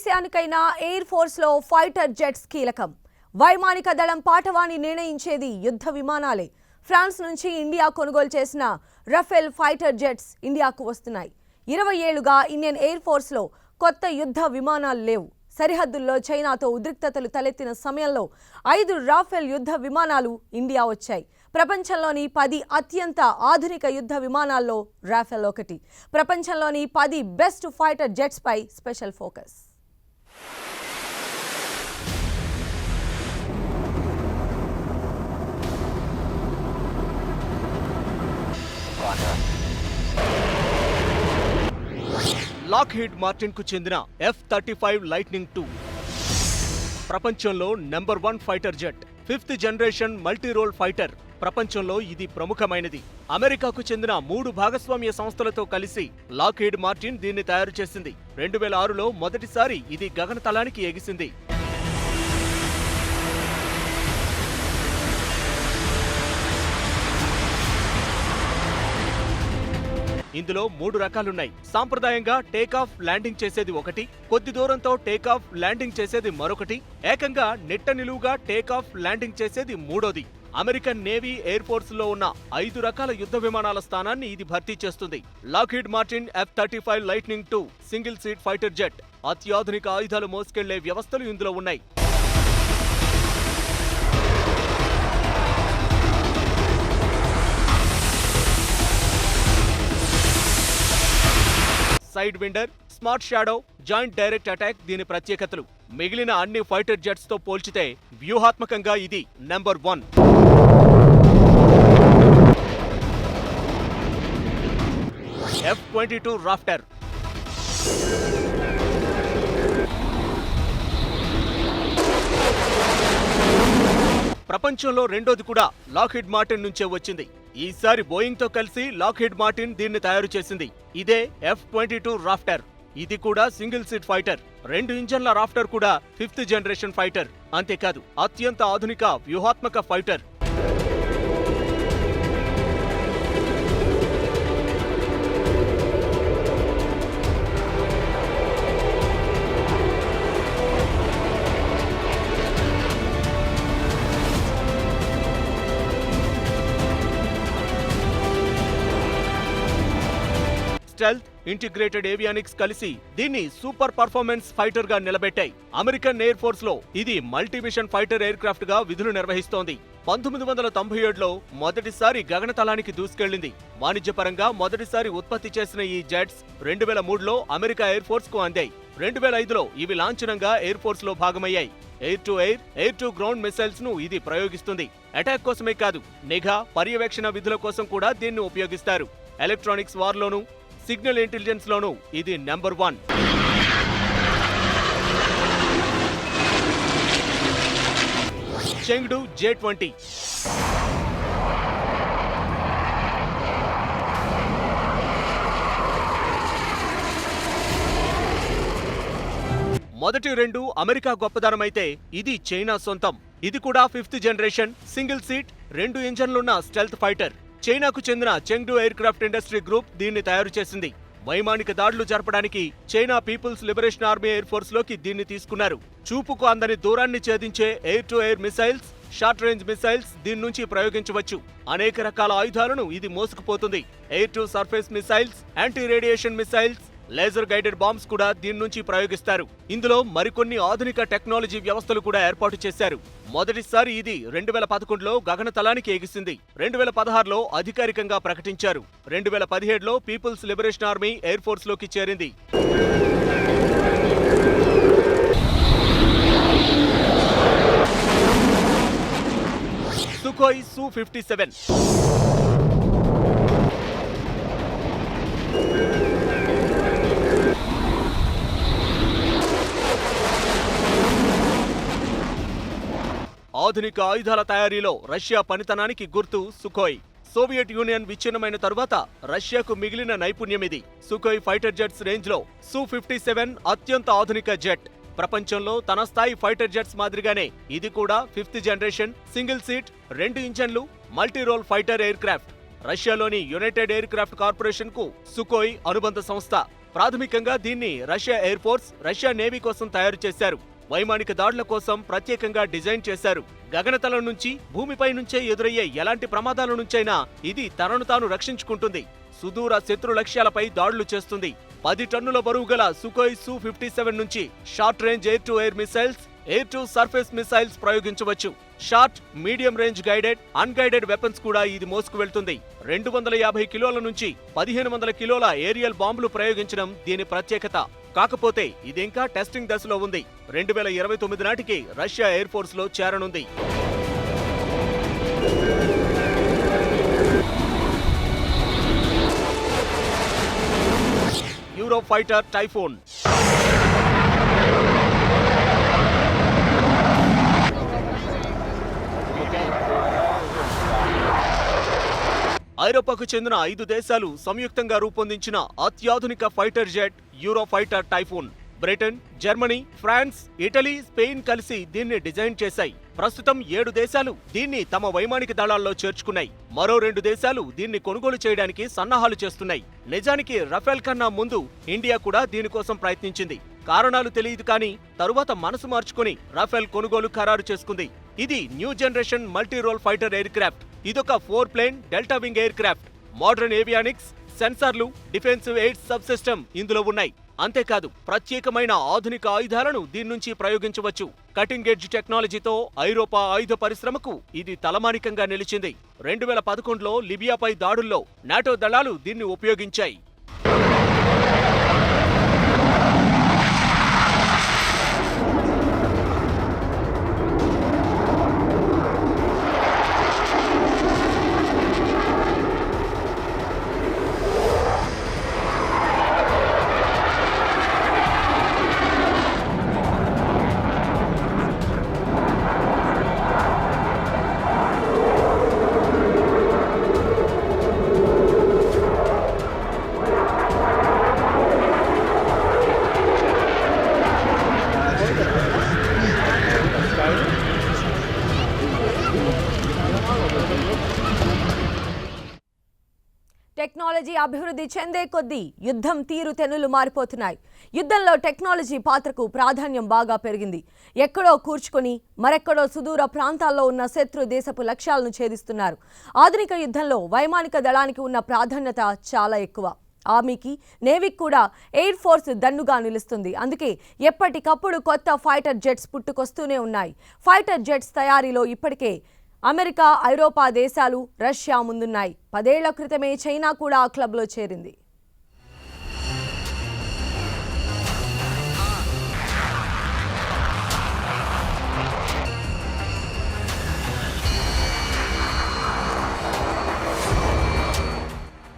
దేశానికైనా air force లో fighter jets కీలకం. వైమానిక దళం పాఠవాన్ని నిర్ణయించేది యుద్ధ విమానాలే. ఫ్రాన్స్ నుంచి ఇండియా కొనుగోలు చేసిన రఫేల్ ఫైటర్ జెట్స్ ఇండియాకు వస్తున్నాయి. 20 ఏళ్లుగా ఇండియన్ ఎయిర్ ఫోర్స్ లో కొత్త యుద్ధ విమానాలు లేవు. సరిహద్దుల్లో చైనాతో ఉద్రిక్తతలు తలెత్తిన సమయంలో 5 రాఫెల్ యుద్ధ విమానాలు ఇండియా వచ్చాయి. ప్రపంచంలోని 10 అత్యంత ఆధునిక యుద్ధ విమానాల్లో రాఫెల్ ఒకటి. ప్రపంచంలోని 10 బెస్ట్ ఫైటర్ జెట్స్ పై స్పెషల్ ఫోకస్. లాక్హీడ్ మార్టిన్ కు చెందిన F-35 లైట్నింగ్ II ప్రపంచంలో number 1 fighter jet. 5th generation multi role fighter. ప్రపంచంలో ఇది ప్రముఖమైనది. అమెరికాకు చెందిన 3 భాగస్వామ్య సంస్థలతో కలిసి లాక్హీడ్ మార్టిన్ దీన్ని తయారు చేసింది. 2006లో మొదటిసారి ఇది గగనతలానికి ఎగిసింది. ఇందులో 3 రకాలున్నాయి. సాంప్రదాయంగా టేకాఫ్ ల్యాండింగ్ చేసేది ఒకటి, కొద్ది దూరంతో టేకాఫ్ ల్యాండింగ్ చేసేది మరొకటి, ఏకంగా నిట్ట నిలువుగా టేకాఫ్ ల్యాండింగ్ చేసేది మూడోది. అమెరికన్ నేవీ ఎయిర్ ఫోర్స్ లో ఉన్న 5 రకాల యుద్ధ విమానాల స్థానాన్ని ఇది భర్తీ చేస్తుంది. Lockheed Martin F-35 lightning II single seat fighter jet. అత్యాధునిక ఆయుధాలు మోసుకెళ్లే వ్యవస్థలు ఇందులో ఉన్నాయి. Sidewinder, smart shadow, joint direct attack దీని ప్రత్యేకతలు. మిగిలిన అన్ని ఫైటర్ జెట్స్ తో పోల్చితే వ్యూహాత్మకంగా ఇది నెంబర్ 1. F-22 రాఫ్టర్. ప్రపంచంలో రెండోది కూడా లాక్హీడ్ మార్టిన్ నుంచే వచ్చింది. ఈసారి బోయింగ్ తో కలిసి లాక్హీడ్ మార్టిన్ దీన్ని తయారు చేసింది. ఇదే F-22 రాఫ్టర్. ఇది కూడా సింగిల్ సీట్ ఫైటర్. 2 ఇంజన్ల రాఫ్టర్ కూడా 5th జనరేషన్ ఫైటర్. అంతేకాదు అత్యంత ఆధునిక వ్యూహాత్మక ఫైటర్. స్టెల్త్, ఇంటిగ్రేటెడ్ ఏవియానిక్స్ కలిసి దీన్ని సూపర్ పర్ఫార్మెన్స్ ఫైటర్ గా నిలబెట్టాయి. అమెరికన్ ఎయిర్ ఫోర్స్ లో ఇది multi mission fighter aircraft గా విధులు నిర్వహిస్తోంది. 1997లో మొదటిసారి గగనతలానికి దూసుకెళ్లింది. వాణిజ్యపరంగా మొదటిసారి ఉత్పత్తి చేసిన ఈ జెట్స్ 2003లో అమెరికా ఎయిర్ ఫోర్స్ కు అందాయి. 2005లో ఇవి లాంఛనంగా ఎయిర్ ఫోర్స్ లో భాగమయ్యాయి. Air to air, air to ground missiles ను ఇది ప్రయోగిస్తుంది. అటాక్ కోసమే కాదు, నిఘా, పర్యవేక్షణ విధుల కోసం కూడా దీన్ని ఉపయోగిస్తారు. ఎలక్ట్రానిక్స్ వార్లోనూ, సిగ్నల్ ఇంటెలిజెన్స్ లోనూ ఇది నెంబర్ 1. Chengdu J-20. మొదటి 2 అమెరికా గొప్పదనమైతే ఇది చైనా సొంతం. ఇది కూడా 5th జనరేషన్ సింగిల్ సీట్ 2 ఇంజన్లున్న స్టెల్త్ ఫైటర్. చైనాకు చెందిన Chengdu Aircraft Industry Group దీన్ని తయారు చేసింది. వైమానిక దాడులు జరపడానికి China People's Liberation Army Air Force లోకి దీన్ని తీసుకున్నారు. చూపుకు అందని దూరాన్ని ఛేదించే air to air missiles, short range missiles దీని నుంచి ప్రయోగించవచ్చు. అనేక రకాల ఆయుధాలను ఇది మోసుకుపోతుంది. Air to surface missiles, anti radiation missiles, laser guided bombs కూడా దీని నుంచి ప్రయోగిస్తారు. ఇందులో మరికొన్ని ఆధునిక టెక్నాలజీ వ్యవస్థలు కూడా ఏర్పాటు చేశారు. మొదటిసారి ఇది 2011లో గగనతలానికి ఎగిసింది. 2016లో అధికారికంగా ప్రకటించారు. 2017లో People's Liberation Army Air Force లోకి చేరింది. Sukhoi Su-57. ఆధునిక ఆయుధాల తయారీలో రష్యా పనితనానికి గుర్తు సుఖోయ్. సోవియట్ యూనియన్ విచ్ఛిన్నమైన తరువాత రష్యాకు మిగిలిన నైపుణ్యమిది. సుఖోయ్ ఫైటర్ జెట్స్ రేంజ్ లో Su-57 అత్యంత ఆధునిక జెట్. ప్రపంచంలో తన స్థాయి ఫైటర్ జెట్స్ మాదిరిగానే ఇది కూడా 5th జనరేషన్ సింగిల్ సీట్ 2 ఇంజన్లు multi role fighter aircraft. రష్యాలోని యునైటెడ్ ఎయిర్ క్రాఫ్ట్ కార్పొరేషన్ కు సుకోయ్ అనుబంధ సంస్థ. ప్రాథమికంగా దీన్ని Russia air force, Russia navy కోసం తయారు చేశారు. వైమానిక దాడుల కోసం ప్రత్యేకంగా డిజైన్ చేశారు. గగనతలం నుంచి, భూమిపై నుంచే ఎదురయ్యే ఎలాంటి ప్రమాదాల నుంచైనా ఇది తనను తాను రక్షించుకుంటుంది. సుదూర శత్రు లక్ష్యాలపై దాడులు చేస్తుంది. 10 టన్నుల బరువు గల సుకోయ్ Su-57 నుంచి short range air to air missiles, air to surface missiles ప్రయోగించవచ్చు. Short, medium range guided, unguided weapons కూడా ఇది మోసుకు వెళ్తుంది. 250 కిలోల నుంచి 1500 కిలోల ఏరియల్ బాంబులు ప్రయోగించడం దీని ప్రత్యేకత. కాకపోతే ఇదింకా టెస్టింగ్ దశలో ఉంది. 2029 నాటికి రష్యా ఎయిర్ ఫోర్స్ లో చేరనుంది. యూరోఫైటర్ టైఫూన్. ఐరోపాకు చెందిన 5 దేశాలు సంయుక్తంగా రూపొందించిన అత్యాధునిక fighter jet Eurofighter Typhoon. Britain, Germany, France, Italy, Spain కలిసి దీన్ని డిజైన్ చేశాయి. ప్రస్తుతం 7 దేశాలు దీన్ని తమ వైమానిక దళాల్లో చేర్చుకున్నాయి. మరో 2 దేశాలు దీన్ని కొనుగోలు చేయడానికి సన్నాహాలు చేస్తున్నాయి. నిజానికి రఫేల్ కన్నా ముందు ఇండియా కూడా దీనికోసం ప్రయత్నించింది. కారణాలు తెలియదు కానీ తరువాత మనసు మార్చుకుని రఫేల్ కొనుగోలు ఖరారు చేసుకుంది. ఇది new generation multi role fighter aircraft. ఇదొక 4 plane delta wing aircraft. Modern avionics, సెన్సార్లు, డిఫెన్సివ్ ఎయిడ్స్ సబ్ సిస్టమ్ ఇందులో ఉన్నాయి. అంతేకాదు ప్రత్యేకమైన ఆధునిక ఆయుధాలను దీని నుంచి ప్రయోగించవచ్చు. కటింగ్ ఎడ్జ్ టెక్నాలజీతో ఐరోపా ఆయుధ పరిశ్రమకు ఇది తలమానికంగా నిలిచింది. 2011లో లిబియాపై దాడుల్లో నాటో దళాలు దీన్ని ఉపయోగించాయి. టెక్నాలజీ అభివృద్ధి చెందే కొద్దీ యుద్ధం తీరుతెన్నులు మారిపోతున్నాయి. యుద్ధంలో టెక్నాలజీ పాత్రకు ప్రాధాన్యం బాగా పెరిగింది. ఎక్కడో కూర్చుకొని మరెక్కడో సుదూర ప్రాంతాల్లో ఉన్న శత్రు దేశపు లక్ష్యాలను ఛేదిస్తున్నారు. ఆధునిక యుద్ధంలో వైమానిక దళానికి ఉన్న ప్రాధాన్యత చాలా ఎక్కువ. ఆర్మీకి, నేవీకి కూడా ఎయిర్ ఫోర్స్ దన్నుగా నిలుస్తుంది. అందుకే ఎప్పటికప్పుడు కొత్త ఫైటర్ జెట్స్ పుట్టుకొస్తూనే ఉన్నాయి. ఫైటర్ జెట్స్ తయారీలో ఇప్పటికే అమెరికా, ఐరోపా దేశాలు, రష్యా ముందున్నాయి. 10 ఏళ్ల క్రితమే చైనా కూడా ఆ క్లబ్లో చేరింది.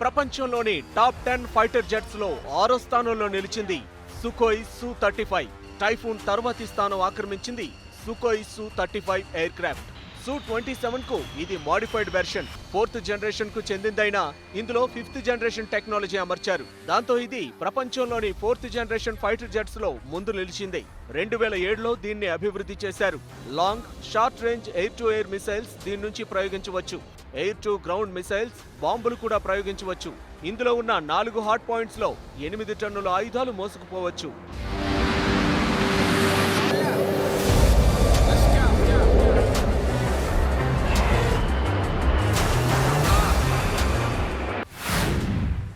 ప్రపంచంలోని టాప్ 10 ఫైటర్ జెట్స్ లో 6వ స్థానంలో నిలిచింది సుకోయ్ Su-35. టైఫూన్ తర్వాతి స్థానం ఆక్రమించింది సుకోయ్ Su-35 ఎయిర్ క్రాఫ్ట్. Su-27 కు ఇది మోడిఫైడ్ వెర్షన్. 4th జనరేషన్ కు చెందిందైనా ఇందులో 5th జనరేషన్ టెక్నాలజీ అమర్చారు. దాంతో ఇది ప్రపంచంలోని 4th జనరేషన్ ఫైటర్ జెట్స్ లో ముందు నిలిచింది. 2007లో దీన్ని అభివృద్ధి చేశారు. Long, short range air to air missiles దీని నుంచి ప్రయోగించవచ్చు. ఎయిర్ టు గ్రౌండ్ మిసైల్స్, బాంబులు కూడా ప్రయోగించవచ్చు. ఇందులో ఉన్న 4 హాట్ పాయింట్స్ లో 8 టన్నుల ఆయుధాలు మోసుకుపోవచ్చు.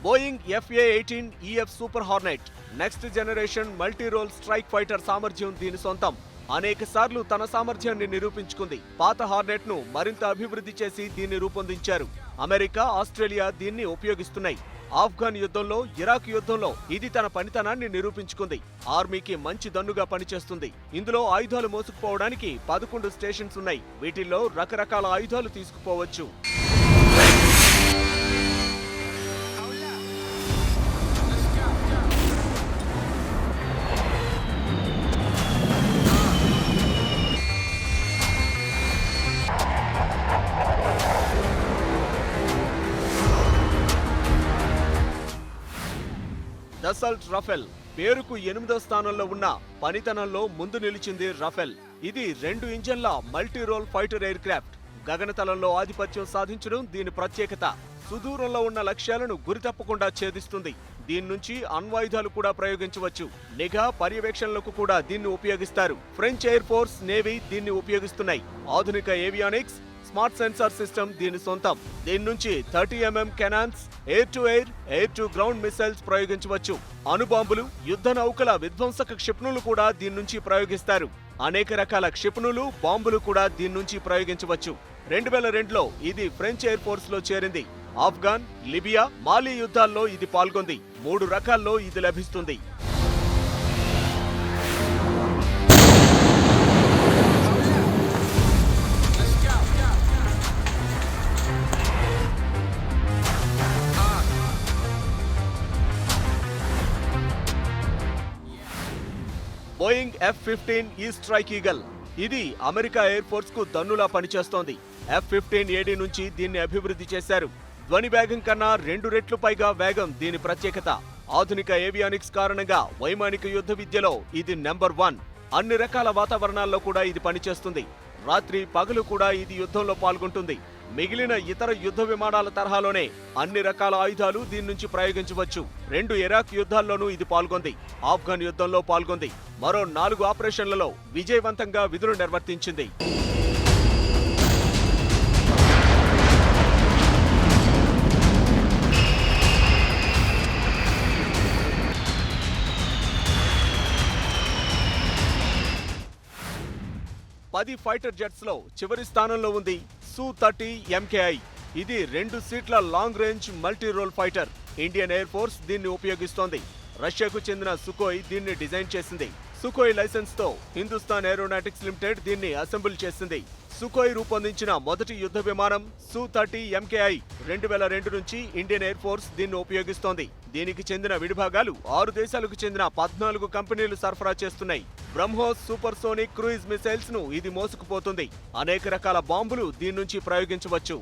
Boeing FA-18EF Super Hornet next generation multi role strike fighter సామర్థ్యం దీని సొంతం. అనేక సార్లు తన సామర్థ్యాన్ని నిరూపించుకుంది. పాత హార్నెట్ ను మరింత అభివృద్ధి చేసి దీన్ని రూపొందించారు. అమెరికా, ఆస్ట్రేలియా దీన్ని ఉపయోగిస్తున్నాయి. ఆఫ్ఘన్ యుద్ధంలో, ఇరాక్ యుద్ధంలో ఇది తన పనితనాన్ని నిరూపించుకుంది. ఆర్మీకి మంచి దన్నుగా పనిచేస్తుంది. ఇందులో ఆయుధాలు మోసుకుపోవడానికి 11 స్టేషన్స్ ఉన్నాయి. వీటిల్లో రకరకాల ఆయుధాలు తీసుకుపోవచ్చు. దసల్ట్ రఫెల్ పేరుకు 8వ స్థానంలో ఉన్న పనితనంలో ముందు నిలిచింది రఫెల్. ఇది 2 ఇంజన్ల multi role fighter aircraft. గగనతలంలో ఆధిపత్యం సాధించడం దీని ప్రత్యేకత. సుదూరంలో ఉన్న లక్ష్యాలను గురితప్పకుండా ఛేదిస్తుంది. దీని నుంచి అణ్వాయుధాలు కూడా ప్రయోగించవచ్చు. నిఘా పర్యవేక్షణలకు కూడా దీన్ని ఉపయోగిస్తారు. ఫ్రెంచ్ ఎయిర్ ఫోర్స్, నేవీ దీన్ని ఉపయోగిస్తున్నాయి. ఆధునిక ఏవియానిక్స్, స్మార్ట్ సెన్సార్ సిస్టమ్ దీని సొంతం. దీని నుంచి 30mm cannons, air to air, air to ground missiles ప్రయోగించవచ్చు. అణుబాంబులు, యుద్ధ నౌకల విధ్వంసక క్షిపణులు కూడా దీని నుంచి ప్రయోగిస్తారు. అనేక రకాల క్షిపణులు, బాంబులు కూడా దీని నుంచి ప్రయోగించవచ్చు. 2002లో ఇది ఫ్రెంచ్ ఎయిర్ ఫోర్స్ లో చేరింది. ఆఫ్ఘాన్, లిబియా, మాలి యుద్ధాల్లో ఇది పాల్గొంది. 3 రకాల్లో ఇది లభిస్తుంది. బోయింగ్ F-15 ఈ స్ట్రైక్ ఈగల్. ఇది అమెరికా ఎయిర్ ఫోర్స్ కు దన్నులా పనిచేస్తోంది. F-15AD నుంచి దీన్ని అభివృద్ధి చేశారు. ధ్వని వేగం కన్నా 2 రెట్లు పైగా వేగం దీని ప్రత్యేకత. ఆధునిక ఏవియానిక్స్ కారణంగా వైమానిక యుద్ధ విద్యలో ఇది నెంబర్ 1. అన్ని రకాల వాతావరణాల్లో కూడా ఇది పనిచేస్తుంది. రాత్రి పగలు కూడా ఇది యుద్ధంలో పాల్గొంటుంది. మిగిలిన ఇతర యుద్ధ విమానాల తరహాలోనే అన్ని రకాల ఆయుధాలు దీని నుంచి ప్రయోగించవచ్చు. 2 ఇరాక్ యుద్ధాల్లోనూ ఇది పాల్గొంది. ఆఫ్ఘన్ యుద్ధంలో పాల్గొంది. మరో 4 ఆపరేషన్లలో విజయవంతంగా విధులు నిర్వర్తించింది. పది ఫైటర్ జెట్స్ లో చివరి స్థానంలో ఉంది Su-30 MKI. ఇది 2 సీట్ల long range multi role fighter. Indian air force దీన్ని ఉపయోగిస్తోంది. రష్యాకు చెందిన సుకోయ్ దీన్ని డిజైన్ చేసింది. సుకోయ్ లైసెన్స్ తో హిందుస్థాన్ ఏరోనాటిక్స్ లిమిటెడ్ దీన్ని అసెంబుల్ చేసింది. సుకోయ్ రూపొందించిన మొదటి యుద్ధ విమానం Su-30 MKI 2002 నుంచి ఇండియన్ ఎయిర్ ఫోర్స్ దీన్ని ఉపయోగిస్తోంది. దీనికి చెందిన విడిభాగాలు 6 దేశాలకు చెందిన 14 కంపెనీలు సరఫరా చేస్తున్నాయి. బ్రహ్మోస్ సూపర్సోనిక్ క్రూయిజ్ మిసైల్స్ ను ఇది మోసుకుపోతుంది. అనేక రకాల బాంబులు దీని నుంచి ప్రయోగించవచ్చు.